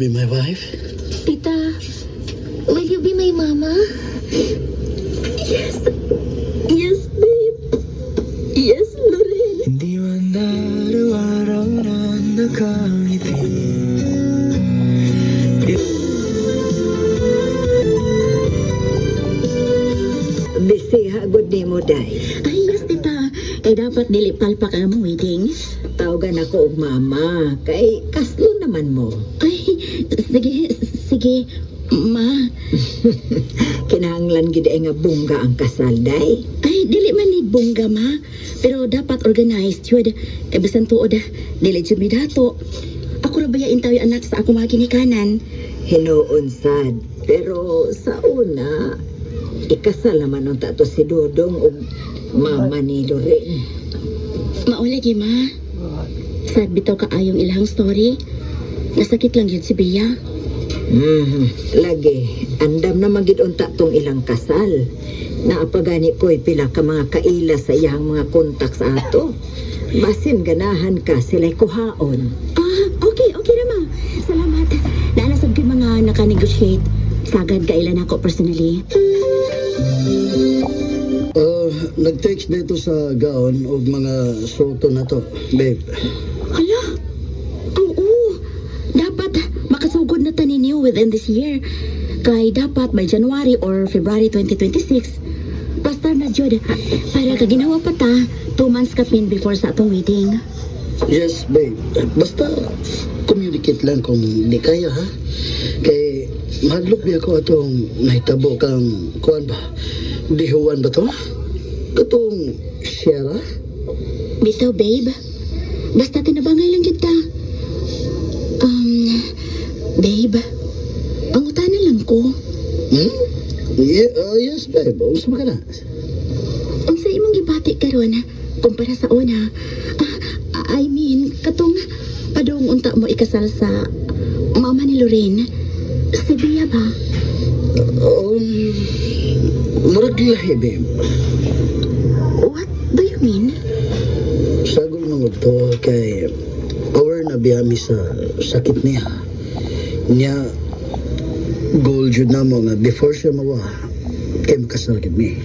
be my wife? Tita, will you be my mama? Yes. Yes, babe. Yes, Lorraine. Hindi man araw-araw na nakangiti. Busy hagod ni mo, day. Ay, yes, tita. Kay dapat dili palpak ang wedding. Tawagan ako og mama. Kay kaslo naman mo. Ay, sige, ma. Kinahanglan gid ay nga bungga ang kasal, day. Ay, dili man ni bongga, ma. Pero dapat organized, yun. Kay bisan tuod, dili jud mi dato. Ako ra bayain tayo anak sa ako mga ginikanan. Hinuon sad. Pero sa una, ikasal naman ng tato si Dodong o mama ni Lorraine. Maulagi, ma. Sad bitaw kaayong ilahang story. Nasakit lang yun si Bea. Lagi, andam na magid unta tong ilang kasal. Naapagani ko'y pila ka mga kaila sa iyang mga kontak sa ato. Basin ganahan ka sila'y kuhaon. Okay na, ma. Salamat. Naalasab ko mga naka-negotiate. Sagad kailan ako personally. Nag-text dito sa gaon o mga soto na to, babe. Hala? Oo. Dapat makasugod na tanin niyo within this year. Kay dapat by January or February 2026. Basta na, Jod. Para kaginawa pa ta, 2 months kapin before sa atong wedding. Yes, babe. Basta communicate lang kung di kaya, ha? Kay mahadlok niya ko atong nahitabo kang kuan ba? Dihuan ba to? Katong Sierra? Bitaw, babe. Basta tinabangay lang yun ta. Babe. Pangutanan lang ko. Yes, babe. Gusto mo ka na? Ang sa imong gibati karon kumpara sa una. I mean, katong padung unta mo ikasal sa mama ni Lorraine. Si Bea ba? Murag lahi, babe. What do you mean? Sagol mga to kay power na biyami sa sakit niya. Niya goal jud na mo nga before siya mawa kay makasal gid mi.